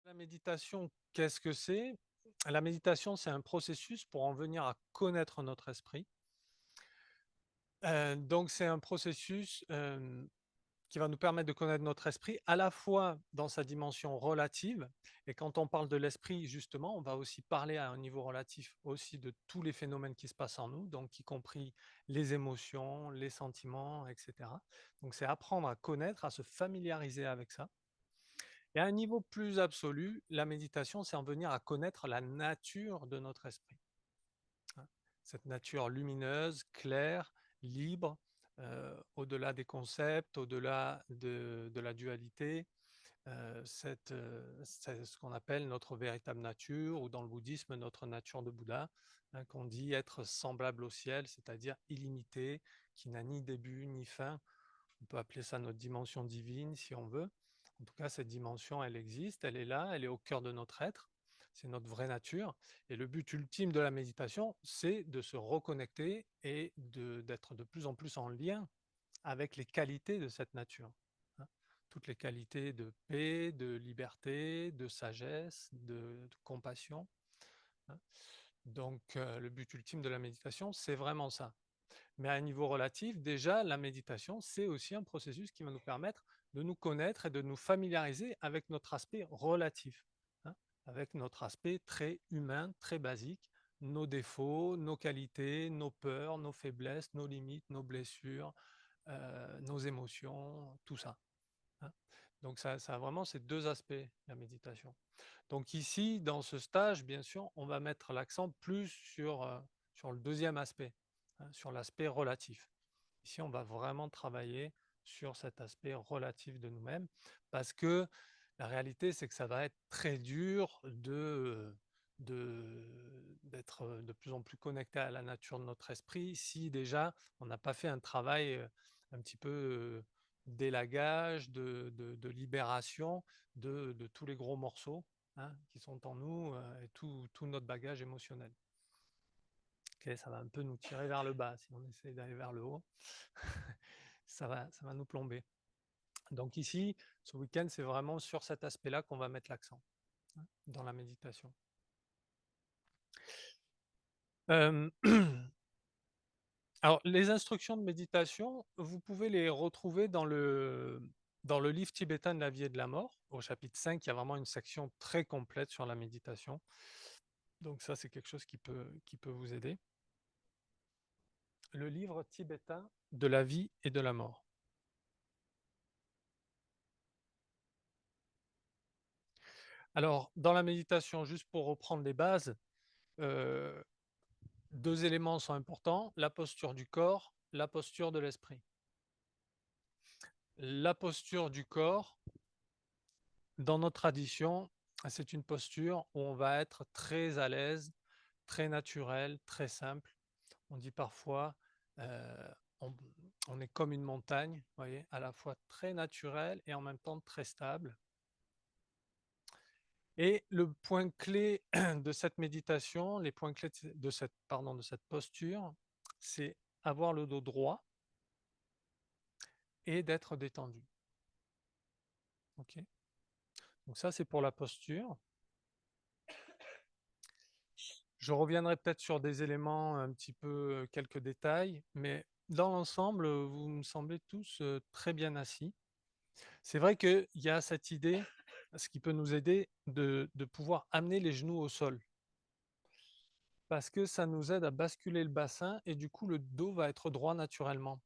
La méditation, qu'est-ce que c'est? La méditation, c'est un processus pour en venir à connaître notre esprit. Donc c'est un processus, qui va nous permettre de connaître notre esprit, à la fois dans sa dimension relative et quand on parle de l'esprit, justement, on va aussi parler à un niveau relatif aussi de tous les phénomènes qui se passent en nous, donc y compris les émotions, les sentiments et cetera. Donc c'est apprendre à connaître, à se familiariser avec ça. Et à un niveau plus absolu, la méditation, c'est en venir à connaître la nature de notre esprit, hein. Cette nature lumineuse, claire, libre, au-delà des concepts, au-delà de la dualité, c'est ce qu'on appelle notre véritable nature, ou dans le bouddhisme, notre nature de Bouddha, hein, qu'on dit être semblable au ciel, c'est-à-dire illimité, qui n'a ni début ni fin. On peut appeler ça notre dimension divine si on veut. En tout cas, cette dimension, elle existe, elle est là, elle est au cœur de notre être. C'est notre vraie nature. Et le but ultime de la méditation, c'est de se reconnecter et d'être de plus en plus en lien avec les qualités de cette nature, hein. Toutes les qualités de paix, de liberté, de sagesse, de compassion, hein. Donc, le but ultime de la méditation, c'est vraiment ça. Mais à un niveau relatif, déjà, la méditation, c'est aussi un processus qui va nous permettre de nous connaître et de nous familiariser avec notre aspect relatif, hein, avec notre aspect très humain, très basique, nos défauts, nos qualités, nos peurs, nos faiblesses, nos limites, nos blessures, nos émotions, tout ça, hein. Donc ça a vraiment ces deux aspects, la méditation. Donc ici, dans ce stage, bien sûr, on va mettre l'accent plus sur le deuxième aspect, hein, sur l'aspect relatif. Ici, on va vraiment travailler sur cet aspect relatif de nous-mêmes, parce que la réalité, c'est que ça va être très dur d'être de plus en plus connecté à la nature de notre esprit si déjà on n'a pas fait un travail un petit peu d'élagage, de libération de tous les gros morceaux, hein, qui sont en nous, et tout notre bagage émotionnel. Ok, ça va un peu nous tirer vers le bas si on essaie d'aller vers le haut. Ça va nous plomber. Donc ici, ce week-end, c'est vraiment sur cet aspect-là qu'on va mettre l'accent, hein, dans la méditation. Euh, alors, les instructions de méditation, vous pouvez les retrouver dans le livre tibétain de la vie et de la mort. Au chapitre 5, il y a vraiment une section très complète sur la méditation. Donc ça, c'est quelque chose qui peut vous aider. Le livre tibétain de la vie et de la mort. Alors, dans la méditation, juste pour reprendre les bases, euh, deux éléments sont importants, la posture du corps, la posture de l'esprit. La posture du corps, dans notre tradition, c'est une posture où on va être très à l'aise, très naturel, très simple. On dit parfois, euh, on, on est comme une montagne, vous voyez, à la fois très naturel et en même temps très stable. Et le point clé de cette méditation, les points clés de cette posture, c'est avoir le dos droit et d'être détendu. Ok. Donc ça, c'est pour la posture. Je reviendrai peut-être sur des éléments un petit peu, quelques détails, mais dans l'ensemble, vous me semblez tous très bien assis. C'est vrai qu'il y a cette idée, ce qui peut nous aider, de pouvoir amener les genoux au sol, parce que ça nous aide à basculer le bassin et du coup, le dos va être droit naturellement.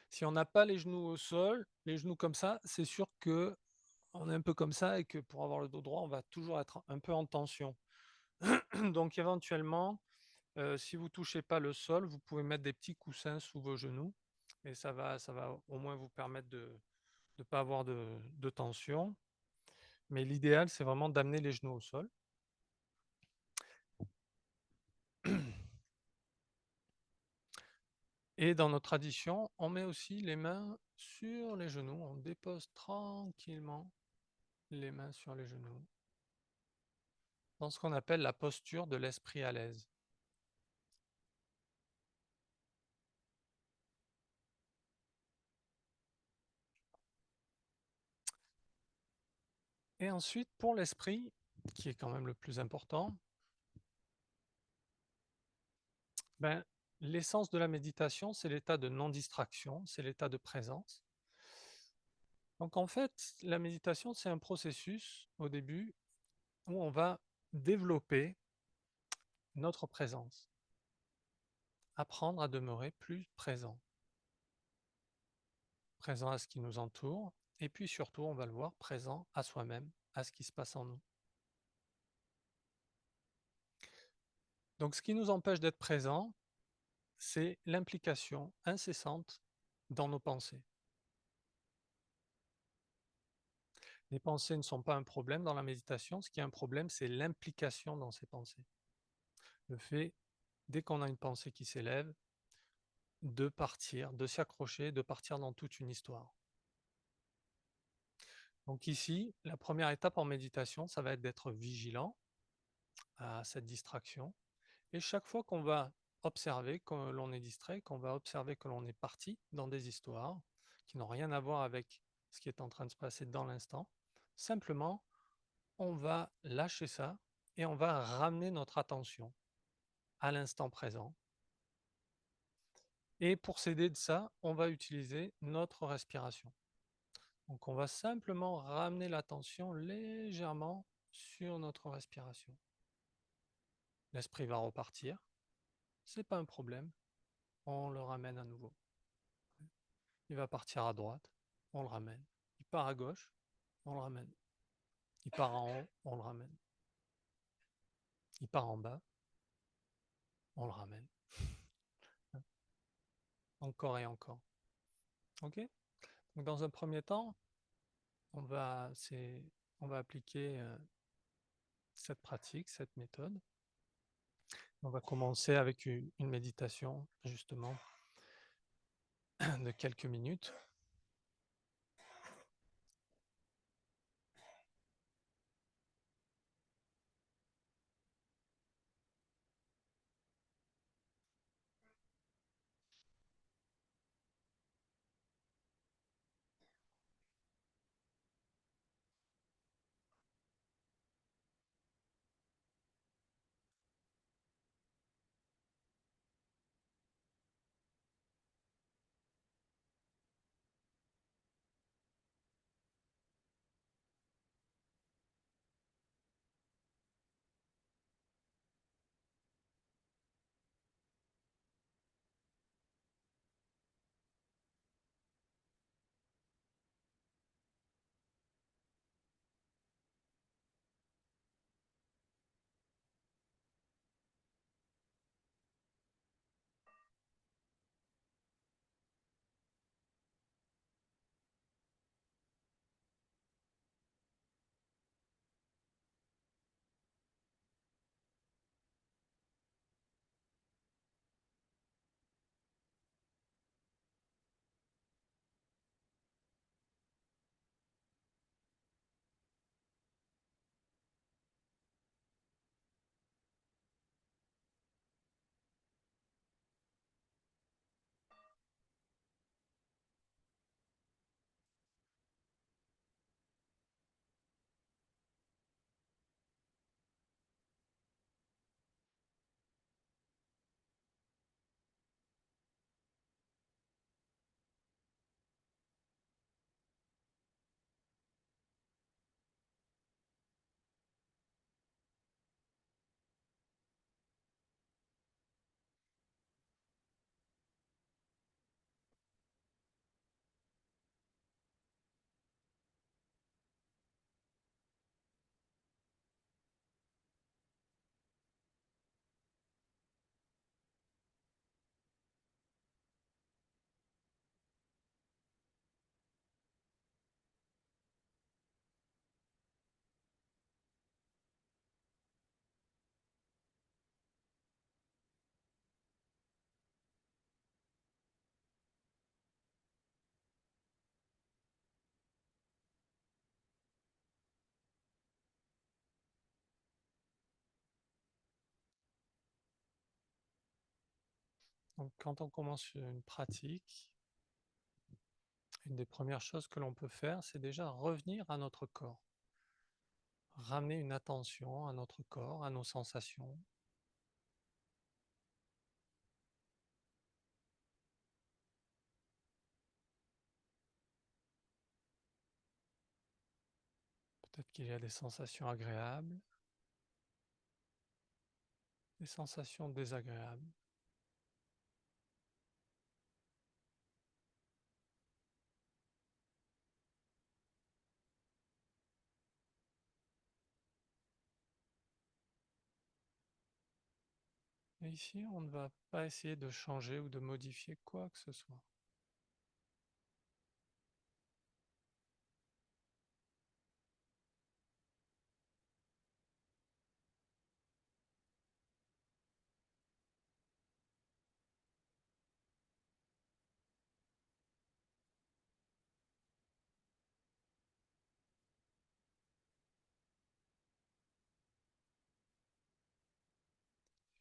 Si on n'a pas les genoux au sol, les genoux comme ça, c'est sûr que on est un peu comme ça et que pour avoir le dos droit, on va toujours être un peu en tension. Donc éventuellement, si vous ne touchez pas le sol, vous pouvez mettre des petits coussins sous vos genoux et ça va au moins vous permettre de ne pas avoir de tension. Mais l'idéal, c'est vraiment d'amener les genoux au sol. Et dans notre tradition, on met aussi les mains sur les genoux. On dépose tranquillement les mains sur les genoux dans ce qu'on appelle la posture de l'esprit à l'aise. Et ensuite, pour l'esprit, qui est quand même le plus important, ben, l'essence de la méditation, c'est l'état de non-distraction, c'est l'état de présence. Donc en fait, la méditation, c'est un processus au début où on va développer notre présence, apprendre à demeurer plus présent, présent à ce qui nous entoure, et puis surtout, on va le voir, présent à soi-même, à ce qui se passe en nous. Donc ce qui nous empêche d'être présent, c'est l'implication incessante dans nos pensées. Les pensées ne sont pas un problème dans la méditation, ce qui est un problème, c'est l'implication dans ces pensées. Le fait, dès qu'on a une pensée qui s'élève, de partir, de s'accrocher, de partir dans toute une histoire. Donc ici, la première étape en méditation, ça va être d'être vigilant à cette distraction. Et chaque fois qu'on va observer que l'on est distrait, qu'on va observer que l'on est parti dans des histoires qui n'ont rien à voir avec ce qui est en train de se passer dans l'instant, simplement, on va lâcher ça et on va ramener notre attention à l'instant présent. Et pour s'aider de ça, on va utiliser notre respiration. Donc on va simplement ramener l'attention légèrement sur notre respiration. L'esprit va repartir, c'est pas un problème, on le ramène à nouveau. Il va partir à droite, on le ramène. Il part à gauche, on le ramène. Il part en haut, on le ramène. Il part en bas, on le ramène. Encore et encore. Ok? Donc dans un premier temps, on va, on va appliquer cette pratique, cette méthode. On va commencer avec une méditation, justement, de quelques minutes. Donc, quand on commence une pratique, une des premières choses que l'on peut faire, c'est déjà revenir à notre corps. ramener une attention à notre corps, à nos sensations. Peut-être qu'il y a des sensations agréables, des sensations désagréables. Et ici, on ne va pas essayer de changer ou de modifier quoi que ce soit.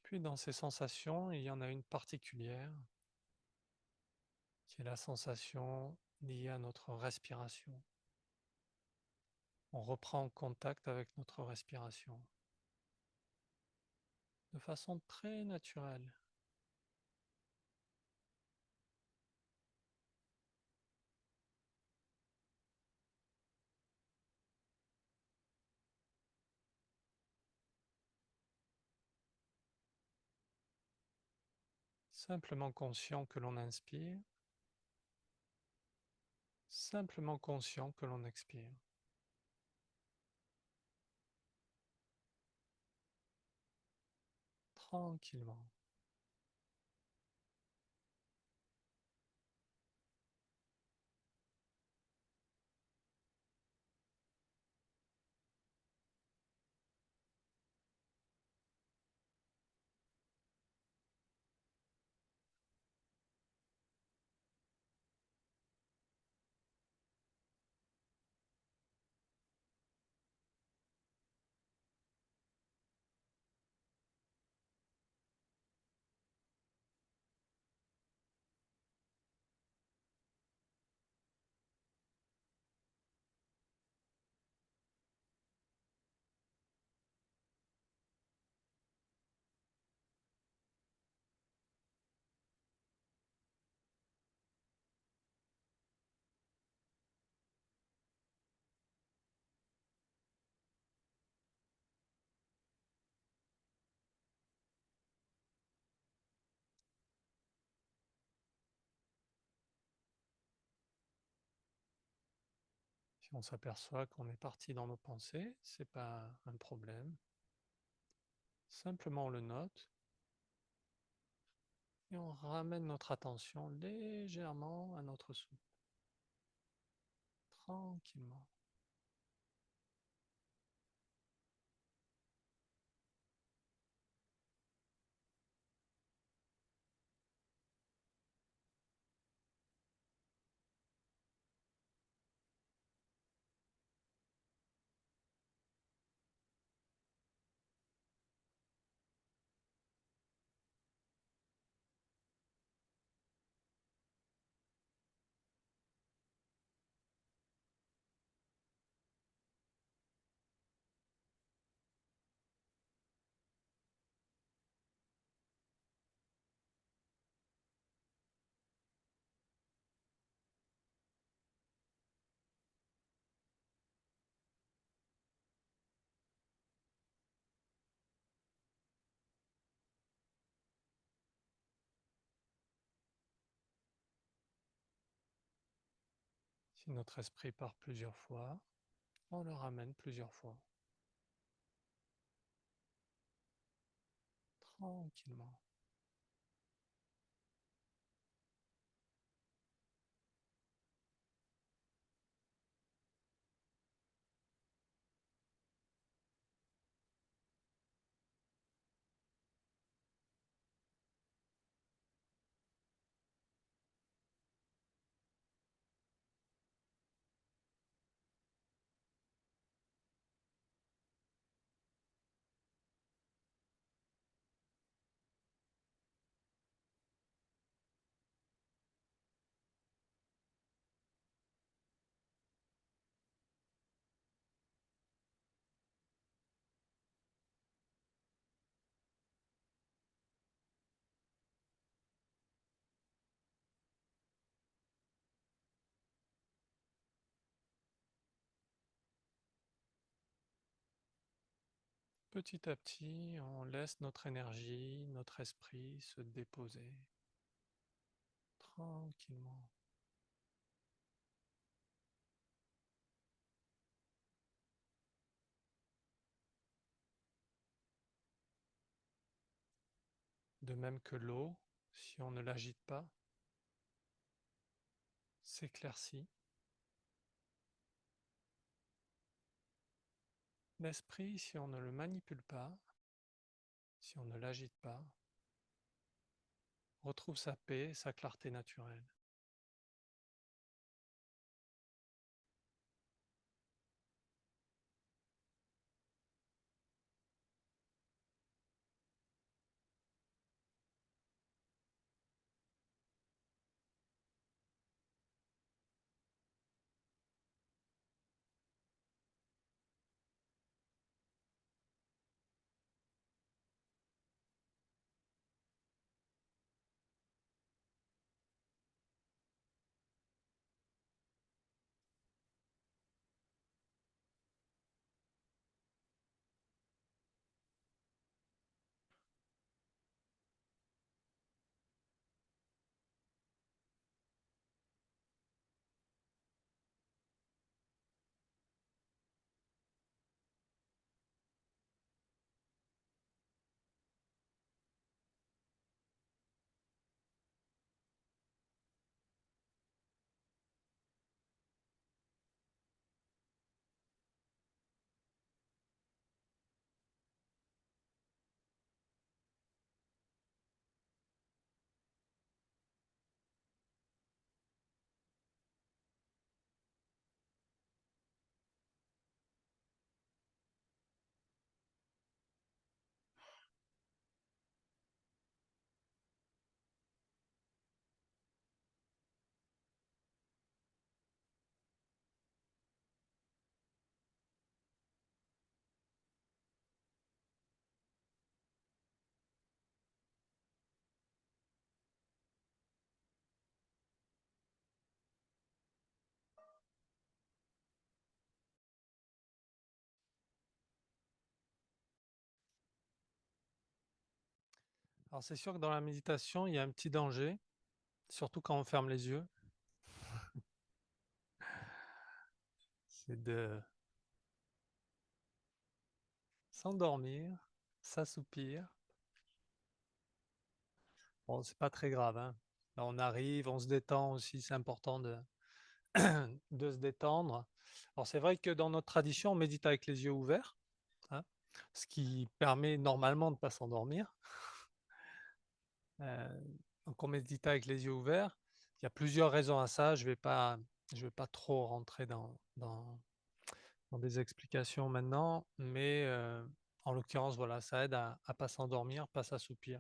Puis dans ces sensations, il y en a une particulière, qui est la sensation liée à notre respiration. On reprend contact avec notre respiration de façon très naturelle. Simplement conscient que l'on inspire, simplement conscient que l'on expire. Tranquillement. Si on s'aperçoit qu'on est parti dans nos pensées, c'est pas un problème. Simplement on le note et on ramène notre attention légèrement à notre souffle, tranquillement. Si notre esprit part plusieurs fois, on le ramène plusieurs fois, tranquillement. petit à petit, on laisse notre énergie, notre esprit se déposer tranquillement. De même que l'eau, si on ne l'agite pas, s'éclaircit. L'esprit, si on ne le manipule pas, si on ne l'agite pas, retrouve sa paix, sa clarté naturelle. Alors c'est sûr que dans la méditation, il y a un petit danger, surtout quand on ferme les yeux, c'est de s'endormir, s'assoupir. Bon, c'est pas très grave, hein. Là, on arrive, on se détend aussi, c'est important de se détendre. Alors c'est vrai que dans notre tradition, on médite avec les yeux ouverts, hein, ce qui permet normalement de ne pas s'endormir. Euh, donc on médite avec les yeux ouverts. Il y a plusieurs raisons à ça. Je vais pas trop rentrer dans des explications maintenant, mais en l'occurrence, voilà, ça aide à pas s'endormir, pas s'assoupir.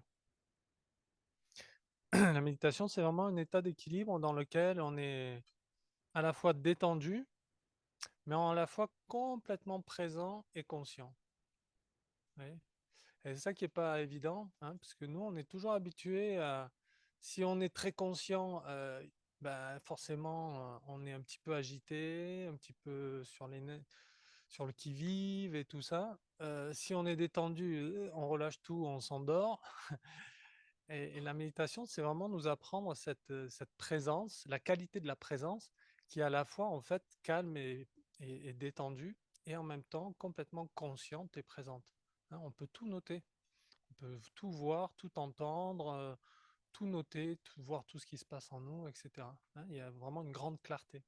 La méditation, c'est vraiment un état d'équilibre dans lequel on est à la fois détendu, mais à la fois complètement présent et conscient. Oui. Et c'est ça qui n'est pas évident, hein, parce que nous, on est toujours habitué à, si on est très conscient, ben, forcément, on est un petit peu agité, un petit peu sur le qui-vive et tout ça. Si on est détendu, on relâche tout, on s'endort. Et la méditation, c'est vraiment nous apprendre cette présence, la qualité de la présence, qui est à la fois en fait calme et détendue, et en même temps complètement consciente et présente. Hein, on peut tout noter, on peut tout voir, tout entendre, tout noter, voir tout ce qui se passe en nous, etc. Hein, il y a vraiment une grande clarté.